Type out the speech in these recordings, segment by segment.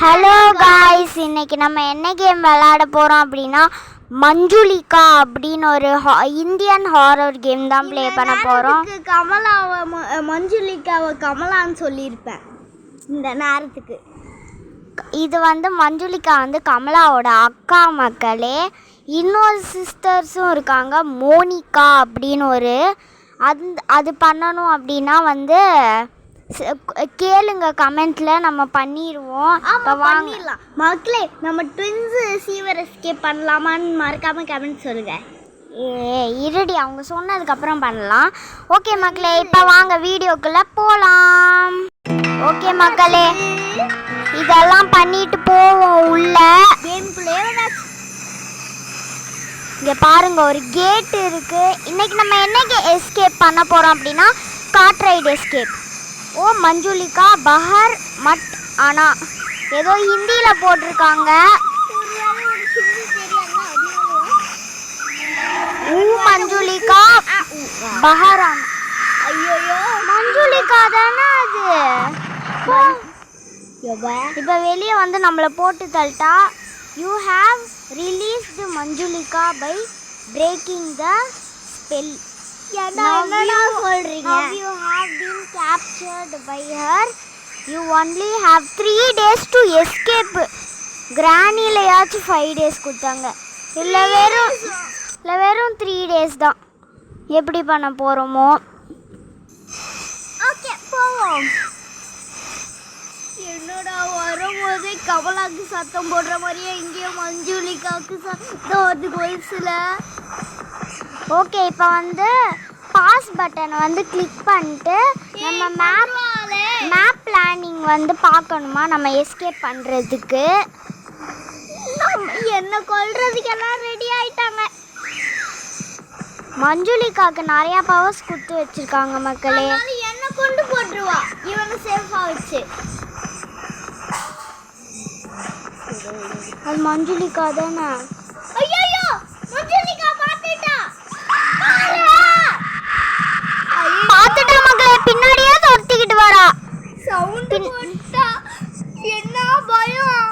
Hello guys, இன்னைக்கு நம்ம என்ன கேம் விளையாட போகிறோம் அப்படின்னா மஞ்சுளிகா அப்படின்னு ஒரு இந்தியன் ஹாரர் கேம் தான் ப்ளே பண்ண போகிறோம். கமலாவை மஞ்சுளிகாவை கமலான்னு சொல்லியிருப்பேன் இந்த நேரத்துக்கு. இது வந்து மஞ்சுளிகா வந்து கமலாவோட அக்கா மக்களே. இன்னொரு சிஸ்டர்ஸும் இருக்காங்க, மோனிகா அப்படின்னு ஒரு அது பண்ணணும் அப்படின்னா வந்து கேளுங்க கமெண்ட்டில், நம்ம பண்ணிடுவோம். இப்போ வாங்கிடலாம் மக்களே. நம்ம ட்வின்ஸு சீவர் எஸ்கேப் பண்ணலாமான்னு மறக்காமல் கமெண்ட் சொல்லுங்கள். இருடி, அவங்க சொன்னதுக்கப்புறம் பண்ணலாம். ஓகே மக்களே, இப்போ வாங்க வீடியோக்குள்ளே போகலாம். ஓகே மக்களே, இதெல்லாம் பண்ணிட்டு போவோம் உள்ள கேம்குள்ளே. இங்கே பாருங்க, ஒரு கேட் இருக்குது. இன்னைக்கு நம்ம என்ன எஸ்கேப் பண்ண போகிறோம் அப்படின்னா காட் ரைடு எஸ்கேப். ஓ மஞ்சுளிகா பஹர் மட், ஆனால் ஏதோ ஹிந்தியில் போட்டிருக்காங்க. மஞ்சுளிகா பஹரான். ஐயோ மஞ்சுளிகா தானே அது. இப்போ வெளியே வந்து நம்மளை போட்டு தள்ளிட்டா. You have released Manjulika by breaking the spell. Now you have been captured by her. You only have 3 days to escape. கிரானிலையாச்சும் 5 days கொடுத்தாங்க. இல்லை வெறும் 3 days தான். எப்படி பண்ண போகிறோமோ. ஓகே போவோம். என்னடா வரும்போது கமலாக்கு சத்தம் போடுற மாதிரியே இங்கேயும் மஞ்சுளிகாவுக்கு சத்தம் வந்து கொலுசுல. ஓகே, இப்போ வந்து பாஸ் பட்டனை வந்து கிளிக் பண்ணிட்டு நம்ம மேப் பிளானிங் வந்து பார்க்கணுமா நம்ம எஸ்கேப் பண்ணுறதுக்கு. என்ன கொல்றதுக்கெல்லாம் ரெடி ஆயிட்டாங்க. மஞ்சுளிகாவுக்கு நிறையா பவர்ஸ் கொடுத்து வச்சுருக்காங்க மக்களே. என்ன கொண்டு போட்டுருவா இவனை சேஃபாக வச்சு. அது மஞ்சுளிகா தானே. ஐயோ மஞ்சுளிகா பார்த்துட்டா மக்களே, பின்னாடியே தொத்திக்கிட்டு வரா. சவுண்ட் போட்டா என்ன பயம்.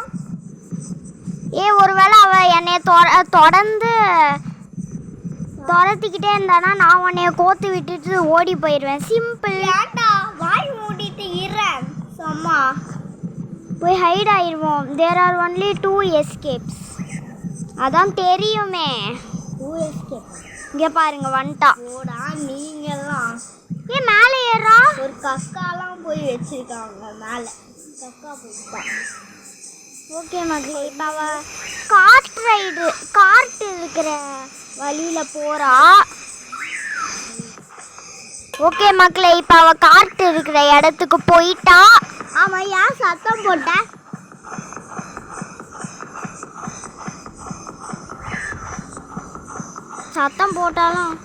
ஒருவேளை அவ என்னைய தொடர்ந்து துரத்திக்கிட்டே இருந்தானா நான் உன்னைய கோத்து விட்டுட்டு ஓடி போயிடுவேன். சிம்பிள். ஏண்டா வாய் மூடிட்டு இருறேன் சும்மா. போய் ஹைட் ஆயிடுவோம். There are only 2 escapes. அதான் தெரியுமே. 2 எஸ்கேப். இங்கே பாருங்க வந்துட்டா. ஓடா நீங்கெல்லாம். மேலே ஏறா. ஒரு கக்காலாம் போய் வச்சிருக்காங்க மேலே. கக்கா போயிட்டா. ஓகே மக்களே, இப்போ அவ கார்ட் இருக்கிற வழியில் போகிறா. ஓகே மக்களே, இப்போ அவ கார்ட் இருக்கிற இடத்துக்கு போயிட்டா. ஆமாம், ஏன் சத்தம் போட்ட? சத்தம் போட்டாலும்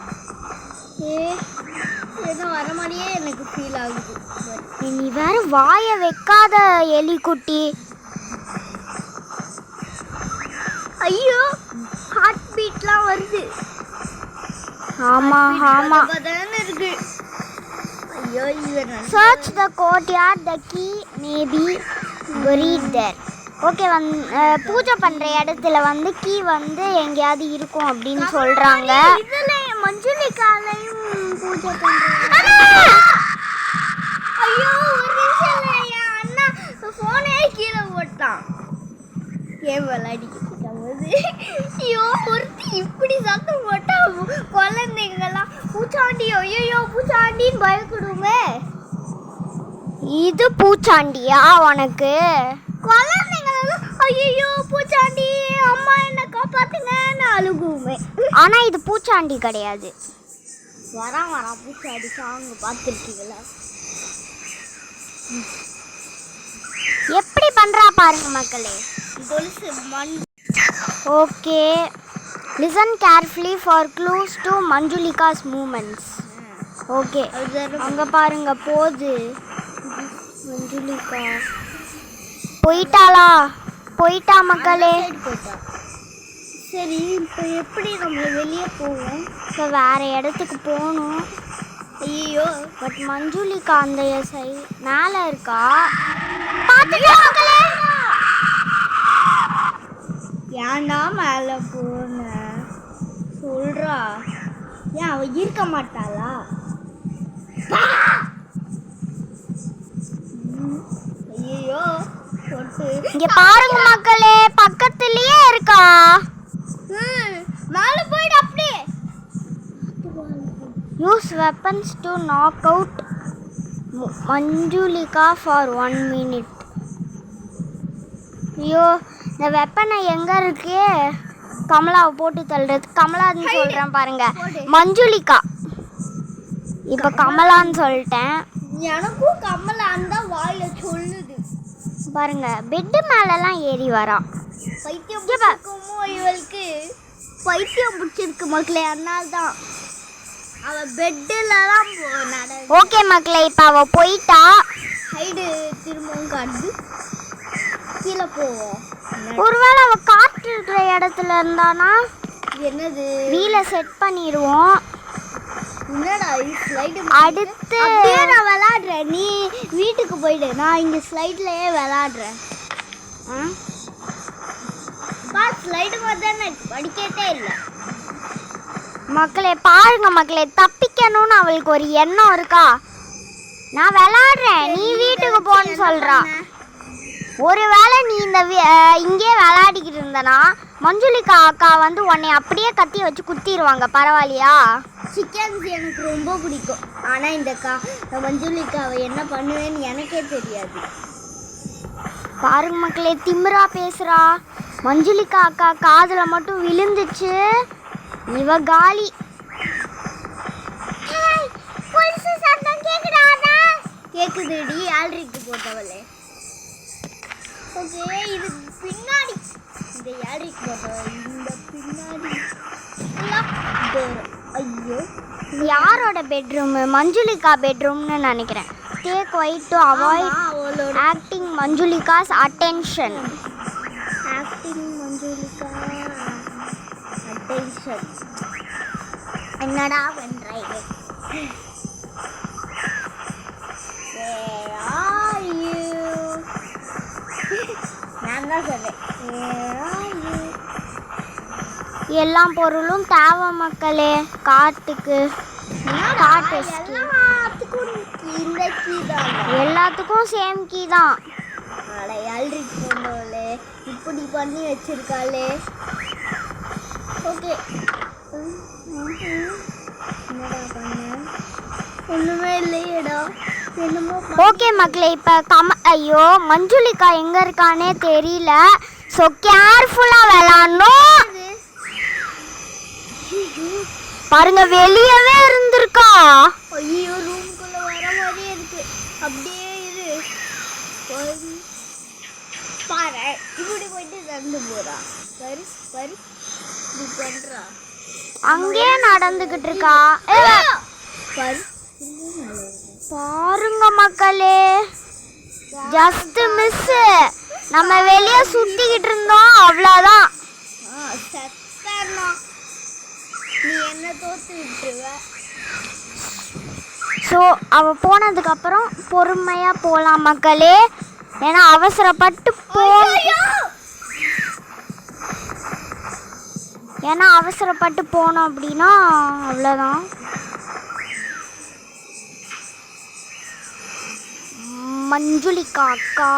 ஏதோ வர மாதிரியே எனக்கு ஃபீல் ஆகுது. நீ வேற வாயை வைக்காத எலிக்குட்டி. ஐயோ ஹார்ட் பீட்லாம் வருது. ஆமாம் இருக்கு. ஐயோ church the courtyard, the key maybe buried there. Okay, பூஜை பண்ணுற இடத்துல வந்து கீ வந்து எங்கேயாவது இருக்கும் அப்படின்னு சொல்கிறாங்க. இதில் மஞ்சுளிகாலையும் பூஜை பண்ணுறாங்க. ஐயோ ஒரு நிமிஷம், என் அண்ணா ஃபோனே கீழே போட்டான் கேம் விளையாடிக்கிட்டு இருக்கும்போது. ஐயோ ஒருத்தி இப்படி சத்தம் போட்டா குழந்தைங்கெல்லாம் பூச்சாண்டி ஐயோ பூச்சாண்டின்னு பயப்படுமே. இது பூச்சாண்டியா உனக்கு? குழந்தைங்களெல்லாம் ஐயோ பூச்சாண்டி அம்மா என்ன காப்பாத்துங்கன்னு அழுகுமே. ஆனால் இது பூச்சாண்டி கிடையாது. வரா பூச்சாண்டி சாங் பார்த்துருக்கீங்களா? எப்படி பண்ணுறா பாருங்க மக்களே. கொலுசு மண். Okay, listen carefully for clues to Manjulika's moments. Okay, அங்கே பாருங்க போகுது மஞ்சுளிகா. போயிட்டா மக்களே. சரி, இப்போ எப்படி நம்ம வெளியே போவோம்? இப்போ வேறு இடத்துக்கு போகணும். ஐயோ பட் மஞ்சுளிகா அந்த மேலே இருக்கா. ஏன்டா மேலே போன சொல்றா. ஏன் அவ இருக்க மாட்டாளா? ஐயோ இங்க பாருங்க மக்களே, பக்கத்துலயே இருக்கா. மேலே போயிடு அப்படியே. Use weapons to knock out Manjulika for 1 minute. ஐயோ, இந்த வெப்பனை எங்க இருக்கு? கமலாவை போட்டு தள்ளுறது. கமலான்னு சொல்றேன் பாருங்க, மஞ்சுளிகா. இப்ப கமலான்னு சொல்லிட்டேன். எனக்கும் கமலான்னு தான் வாயில சொல்லுது பாருங்க, பெட்டு மேலெல்லாம் ஏறி வரா. பைத்தியம் பிடிச்சிருக்குமோ இவளுக்கு? பைத்தியம் பிடிச்சிருக்கு மக்களே, அதனால தான் அவ பெட்டில் தான் நட. ஓகே மக்களே, இப்போ அவ போயிட்டா. ஹைடு திரும்பவும் காட்டுது. கீழே போவோம். ஒருவேளை அவ காற்று இருக்கிற இடத்துல இருந்தானா என்னது? வீலை செட் பண்ணிடுவோம். என்னடா ஸ்லைடு? அடுத்து அப்படியே நான் விளாடுறேன், நீ வீட்டுக்கு போயிடு. நான் இங்கே ஸ்லைட்லயே விளாடுறேன். ஸ்லைடு மாதிரி படிக்கட்டே இல்லை. மக்களே பாருங்க மக்களே, தப்பிக்கணும்னு அவளுக்கு ஒரு எண்ணம் இருக்கா. நான் விளாடுறேன், நீ வீட்டுக்கு போன்னு சொல்றா. ஒருவேளை நீ இந்த இங்கே விளையாடிக்கிட்டு இருந்தனா மஞ்சுளிகா அக்கா வந்து உன்னை அப்படியே கத்தி வச்சு குத்திடுவாங்க. பரவாயில்லையா? சிக்கன்ஸ் எனக்கு ரொம்ப பிடிக்கும். ஆனால் இந்த மஞ்சுளிகாவை என்ன பண்ணுவேன்னு எனக்கே தெரியாது. பாருங்க மக்களே, திமிரா பேசுறா. மஞ்சுளிகா அக்கா காதுல மட்டும் விழுந்துச்சு, இவ காலி. கேக்குதுடி, ஆல்ரிக்கு போட்டவளே. ஓகே, இது பின்னாடி இந்த யாருக்கு போட்டவள், இந்த பின்னாடி. ஐயோ, யாரோட பெட்ரூம்? மஞ்சுளிகா பெட்ரூம்னு நினைக்கிறேன். Stay quiet to avoid acting Manjulika's attention. Acting Manjulika attention. என்னடா பண்றாங்க? Where are you? நான் தான் சொன்னேன், Where are you? எல்லா பொருளும் தேவை மக்களே காட்டுக்கு. காட்டு எல்லாத்துக்கும் இந்த கீ தான். எல்லாத்துக்கும் சேம் கீ தான். ஆல்ரிக் போண்டோலே இப்படி பண்ணி வச்சிருக்காளே. ஓகே, என்னடா பண்ண? ஒண்ணுமே இல்லையேடா. என்னமோ ஓகே மக்களே, இப்போ ஐயோ மஞ்சுளிகா எங்க இருக்கானே தெரியல. ஸோ கேர்ஃபுல்லா விளாடணும். பாருங்க, வெளியவே இருந்திருக்கா. ஐயோ, ரூம்குள்ள வர மாதிரியே இருக்கு. அப்படியே இரு. பாரு, இப்படி போயிட்டு நடந்து போறா. பாரு பாரு, இப்படி பண்றா. அங்கேயே நடந்துகிட்டு இருக்கா. பாரு, பாருங்க மக்களே, ஜஸ்ட் மிஸ். நம்ம வெளியே சுத்திக்கிட்டு இருந்தோம், அவ்வளோதான். செத்தனா நீ என்ன தோத்து விட்டுருவ. ஸோ அவ போனதுக்கு அப்புறம் பொறுமையா போகலாம் மக்களே. ஏன்னா அவசரப்பட்டு போனோம் அப்படின்னா அவ்வளோதான். மஞ்சுளிகா அக்கா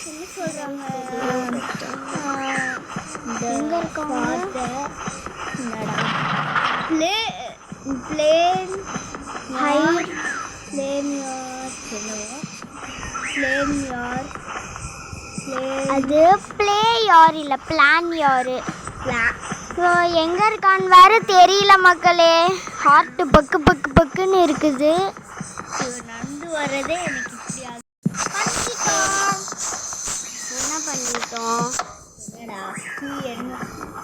என்ன சொல்றாங்க? எங்க இருக்காங்க? பிளேன் ஹைட் பிளேன் யார் சொல்லுவா? பிளேன் யார்? அது பிளே யார் இல்லை, பிளான் யாரு. ஸோ எங்கே இருக்கான்னு வேற தெரியல மக்களே. ஹார்ட்டு பக்கு பக்கு பக்குன்னு இருக்குது. நடந்து வர்றதே எனக்கு இப்படி ஆகுது. என்ன பண்ணிட்டோம்? என்னடா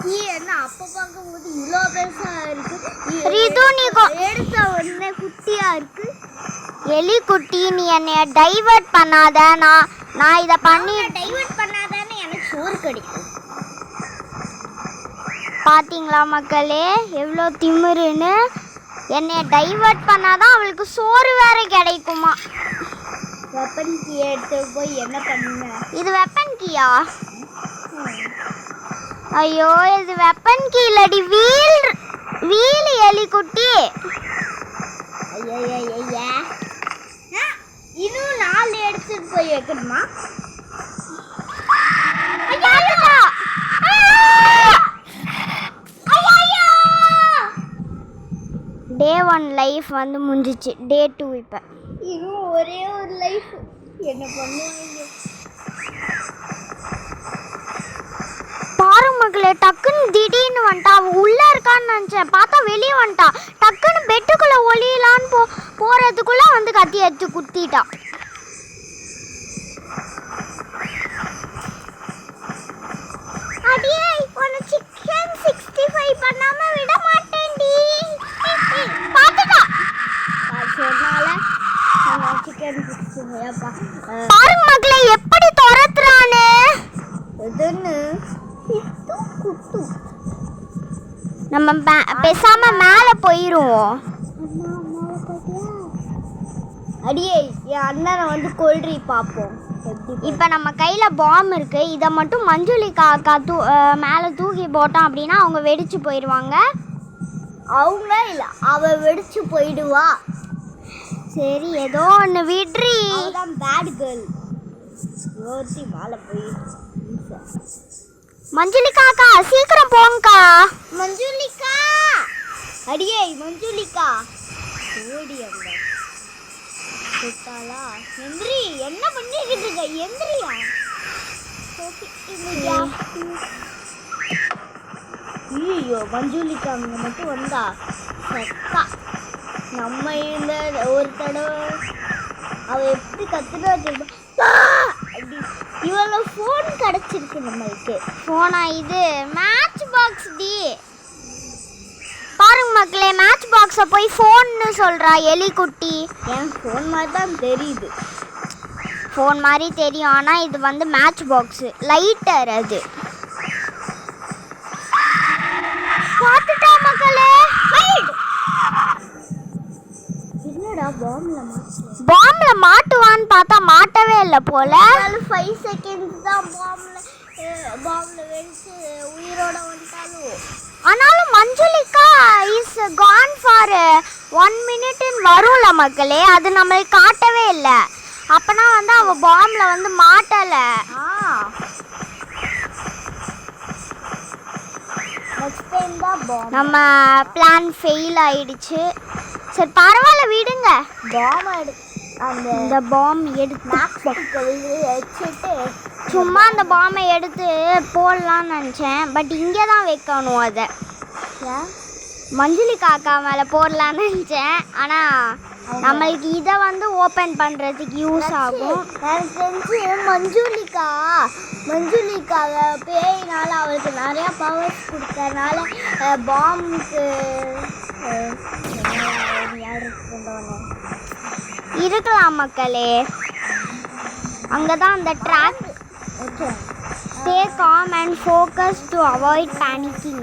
கீ என்ன அப்போ பார்க்கும்போது இவ்வளோ பெருசா இருக்கு. ரிது, நீ எடுத்த உடனே குட்டியா இருக்கு. எலி குட்டி, நீ என்னைய டைவர்ட் பண்ணாத. நான் இதை பண்ணி டைவர்ட் பண்ணாதானே எனக்கு சோறு கிடைக்கும். பார்த்தீங்களா மக்களே எவ்வளோ திமிருன்னு. என்னைய டைவர்ட் பண்ணாதான் அவளுக்கு சோறு வேற கிடைக்குமா. வெப்பன் கீ எடுத்து போய் என்ன பண்ணுங்க? இது வெப்பன் கீயா? ஐயோ இது வெப்பன் கீழடி வீல் எலி குட்டி. ஐயா இன்னும் 4 எடுத்துட்டு போய் வைக்கணுமா? டே 1 லைஃப் வந்து முடிஞ்சிச்சு. டே 2 இப்போ இன்னும் ஒரே ஒரு லைஃப். என்ன பண்ணுவாங்க பாருங்க மக்களே, டக்குன்னு திடீர்னு வந்துட்டா. அவ உள்ள இருக்கான்னு நினைச்சேன், பார்த்தா வெளியே வந்துட்டா. டக்குன்னு பெட்டுக்குள்ள ஒளியலான்னு போறதுக்குள்ள வந்து கத்தி எடுத்து குத்திட்டா. அடியே உன சிக்கன் 65 பண்ணாம விட மாட்டேன்டி. பாத்துடா சொன்னால சிக்கன் 65 பாருங்க மக்களே எப்படி துரத்துறானே. எதுன்னு குத்து. நம்ம பேசாம மேல போயிருவோம். அடியே என் அண்ணனை வந்து கொல்றி பார்ப்போம். இப்போ நம்ம கையில் பாம் இருக்கு. இதை மட்டும் மஞ்சுளிகா அக்கா மேலே தூக்கி போட்டோம் அப்படின்னா அவங்க வெடிச்சு போயிடுவாங்க. அவங்க இல்லை, அவ வெடிச்சு போயிடுவா. சரி ஏதோ ஒன்று விட்ரி. அதுதான் பேட் கேர்ள். யோசி மேலே போய் மஞ்சுளிகா அக்கா சீக்கிரம் போங்கக்கா. மஞ்சுளிகா அடியே மஞ்சுளிகா ஓடி அங்க சுத்தாளா. எந்திரி, என்ன பண்ணிக்கிட்டு இருக்க? எந்திரியா. ஐயோ மஞ்சுளிகா அங்க மட்டும் வந்தா சத்தா. நம்ம இந்த ஒரு தடவை அவ எப்படி கத்துனா தெரியுமா? இவ்வளோ ஃபோன் கிடச்சிருக்கு நம்மளுக்கு. ஃபோனா? இது மேட்ச் பாக்ஸ் டி. பாருங்க மக்களே, மேட்ச் பாக்ஸை போய் ஃபோன்னு சொல்கிறா எலி குட்டி. என் ஃபோன் மாதிரி தான் தெரியுது. ஃபோன் மாதிரி தெரியும், ஆனால் இது வந்து மேட்ச் பாக்ஸு லைட்டர். அது பார்த்துட்டா மக்களே. என்னடா பாம்ல மாட்டுவான்னு பார்த்தா மாட்டவே இல்லை போல. 5 செகண்ட்ஸ் தான் பாம்ல வெடிச்சு உயிரோட வந்துட்டாலும். ஆனாலும் மஞ்சுளிகா இஸ் கான் ஃபார் 1 மினிட்னு வரும்ல மக்களே, அது நம்மளுக்கு காட்டவே இல்லை. அப்பனா வந்து அவ பாம்ல வந்து மாட்டல. நம்ம பிளான் ஃபெயில் ஆயிடுச்சு. சரி பரவாயில்ல விடுங்க. அந்த பாம் எடுத்து வச்சுட்டு சும்மா அந்த பாமை எடுத்து போடலான்னு நினச்சேன். பட் இங்கே தான் வைக்கணும். அதை மஞ்சுளிகா அக்கா மேலே போடலான்னு நினச்சேன். ஆனால் நம்மளுக்கு இதை வந்து ஓப்பன் பண்ணுறதுக்கு யூஸ் ஆகும். எனக்கு தெரிஞ்சு மஞ்சுளிக்காவை பேயினால அவளுக்கு நிறையா பவர்ஸ் கொடுத்ததுனால பாம்புக்கு இருக்கலாம் மக்களே. அங்கே தான் அந்த track. Stay calm and focus to avoid panicking.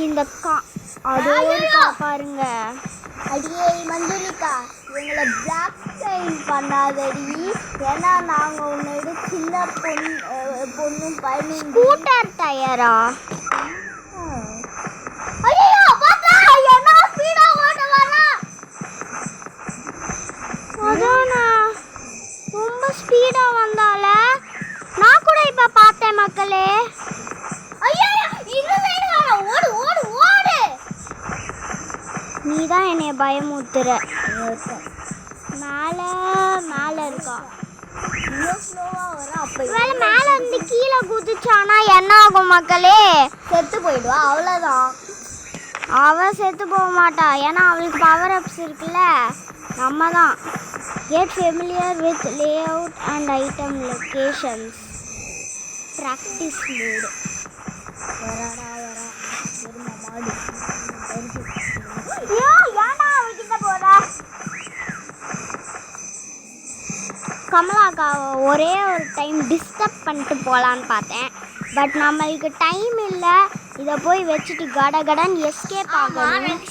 இந்த அது பாருங்க. அடியே மஞ்சுளிகா எங்களை பிளாக் டைம் பண்ணாதடி. ஏன்னா நாங்கள் உன்னோட சின்ன பொண்ணும் பையனும். ஸ்கூட்டர் டயரா? ஐயோ பார்த்தா என்ன ஸ்பீடா ஓட்ட வரா. அதானா ரொம்ப ஸ்பீடா வந்தால. நான் கூட இப்ப பார்த்தேன் மக்களே. ஐயோ இது வேற ஓடு ஓடு ஓடு. நீ தான் என்னைய பயமுத்துற. மேல இருக்கா. ஸ்லோவா வர. அப்ப வேலை மேல இருந்து கீழே குதிச்சானா என்ன ஆகும் மக்களே? செத்து போயிடுவா. அவ்வளோதான். அவ செத்து போக மாட்டா, ஏன்னா அவளுக்கு பவர் அப்ஸ் இருக்குல்ல. நம்ம தான். Get familiar with layout and item locations. Practice mode. வரடா வரா. ஒரு மாடு. ஐயோ ஏன்டா அவகிட்ட போற? கமலாக்கா ஒரே ஒரு டைம் டிஸ்டர்ப் பண்ணிட்டு போகலான்னு பார்த்தேன். பட் நம்மளுக்கு டைம் இல்லை. இதை போய் வச்சுட்டு கடகடன்னு எஸ்கேப் ஆகணும்.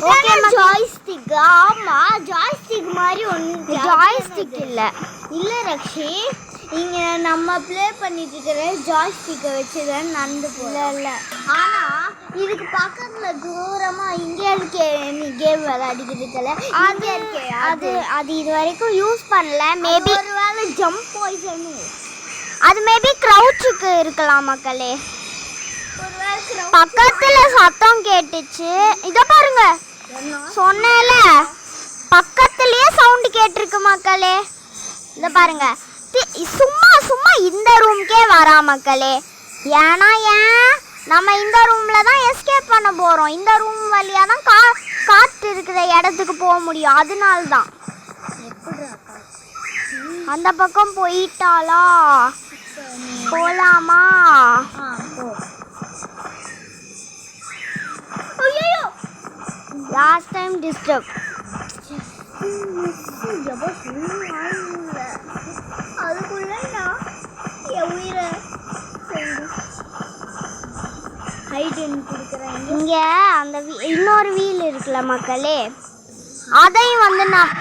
Okay joystick. ஆமா ஜாய்ஸ்டிக் மாதிரி ஒன்று. ஜாய்ஸ்டிக் இல்லை இல்லை ரக்ஷி, இங்க நம்ம ப்ளே பண்ணிட்டு இருக்கிற ஜாய்ஸ்டிக்கை வச்சு தான் நடந்து போகல இல்லை. ஆனா இதுக்கு பக்கத்துல தூரமா இங்க இருக்கே நீ கேம் விளையாடிக்கிறதுல அது இருக்கே அது அது இது வரைக்கும் யூஸ் பண்ணல. மேபி ஒருவேளை ஜம்ப் பாய்சன், அது மேபி க்ரௌச்சுக்கு இருக்கலாம் மக்களே. ஒருவேளை பக்கத்துல சத்தம் கேட்டுச்சு. இத பாருங்க, சொன்னேல பக்கத்துலயே சவுண்ட் கேட்டிருக்கு மக்களே. இத பாருங்க, சும்மா சும்மா இந்த ரூம்க்கே வரா மக்களே. ஏன்னா நம்ம இந்த ரூம்ல தான் எஸ்கேப் பண்ண போறோம். இந்த ரூம் வழியா தான் காற்று இருக்கிற இடத்துக்கு போக முடியும். அதனால தான் அந்த பக்கம் போயிட்டாளா, போலாமா? Last time disturb. அதுக்குள்ள நான் என் உயிரை ஹைடன் கொடுக்குறேன். இங்க அந்த இன்னொரு வீல் இருக்குல்ல மக்களே, அதையும் வந்து நான்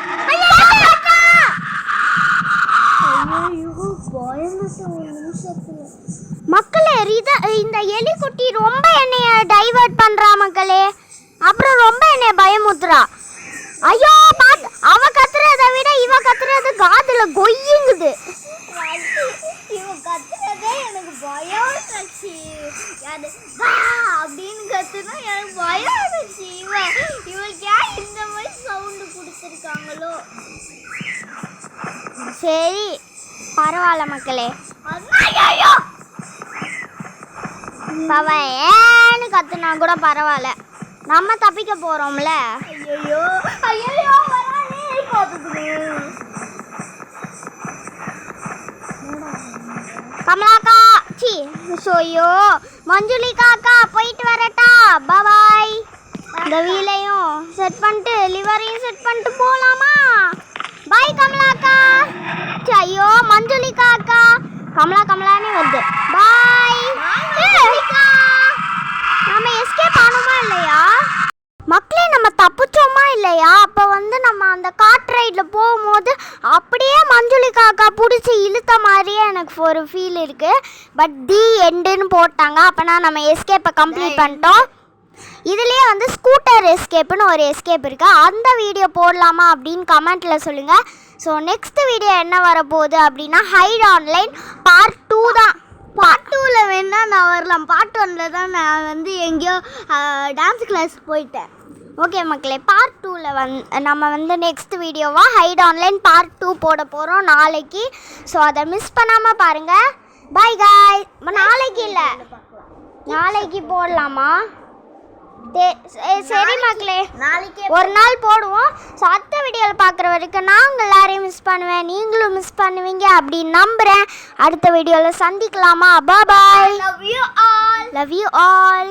மக்களே இந்த எலிக்குட்டி ரொம்ப என்னைய டைவர்ட் பண்றா மக்களே. அப்புறம் ரொம்ப என்னைய பயமுத்துறா. ஐயோ பாத்து, அவ கத்துறதை விட இவ கத்துறது காதுல கொய்யுங்குது. இவன் கத்துறதே எனக்கு பயம் இருந்துச்சு. அப்படின்னு கத்துனா எனக்கு பயம் இருந்துச்சு. இவளுக்கு ஏன் இந்த மாதிரி சவுண்டு கொடுத்துருக்காங்களோ? சரி பரவாயில்ல மக்களே. ஏன்னு கத்துனா கூட பரவாயில்ல, நம்ம தப்பிக்க போறோம்ல. ஐயோ ஐயோ வரானே பாத்துக்கு. கமலாக்கா சி சோயோ மஞ்சுளிகா அக்கா போயிட்டு வரட்டா. பாய். இந்த வீலையும் செட் பண்ணிட்டு லிவரையும் செட் பண்ணிட்டு போலாமா? பாய் கமலாக்கா. ஐயோ மஞ்சுளிகா அக்கா, கமலானே வருது. பாய். நம்ம எஸ்கேப் ஆனோமா இல்லையா மக்களே? நம்ம தப்பிச்சோமா இல்லையா? அப்போ வந்து நம்ம அந்த காட் ரைடில் போகும்போது அப்படியே மஞ்சுளிகா அக்கா பிடிச்சி இழுத்த மாதிரியே எனக்கு ஒரு ஃபீல் இருக்குது. பட் தி எண்டுன்னு போட்டாங்க. அப்போனா நம்ம எஸ்கேப்பை கம்ப்ளீட் பண்ணிட்டோம். இதுலேயே வந்து ஸ்கூட்டர் எஸ்கேப்புன்னு ஒரு எஸ்கேப் இருக்குது. அந்த வீடியோ போடலாமா அப்படின்னு கமெண்ட்டில் சொல்லுங்கள். ஸோ நெக்ஸ்ட் வீடியோ என்ன வரப்போகுது அப்படின்னா ஹைட் ஆன்லைன் பார்ட் 2 தான். பார்ட் 2ல் வேணா நான் வரலாம். பார்ட் 1ல் தான் நான் வந்து எங்கேயோ டான்ஸ் கிளாஸ் போயிட்டேன். ஓகே மக்களே, பார்ட் 2ல் நம்ம வந்து நெக்ஸ்ட் வீடியோவாக ஹைட் ஆன்லைன் பார்ட் 2 போட போகிறோம் நாளைக்கு. ஸோ அதை மிஸ் பண்ணாமல் பாருங்கள். பாய் காய். நாளைக்கு இல்லை, நாளைக்கு போடலாமா? சரி மக்களே, நாளைக்கே ஒரு நாள் போடுவோம். ஸோ அடுத்த வீடியோவில் பார்க்குற வரைக்கும் நாங்கள் எல்லாரையும் மிஸ் பண்ணுவேன், நீங்களும் மிஸ் பண்ணுவீங்க அப்படின்னு நம்புகிறேன். அடுத்த வீடியோவில் சந்திக்கலாமா? பாய். love you all. Love you all.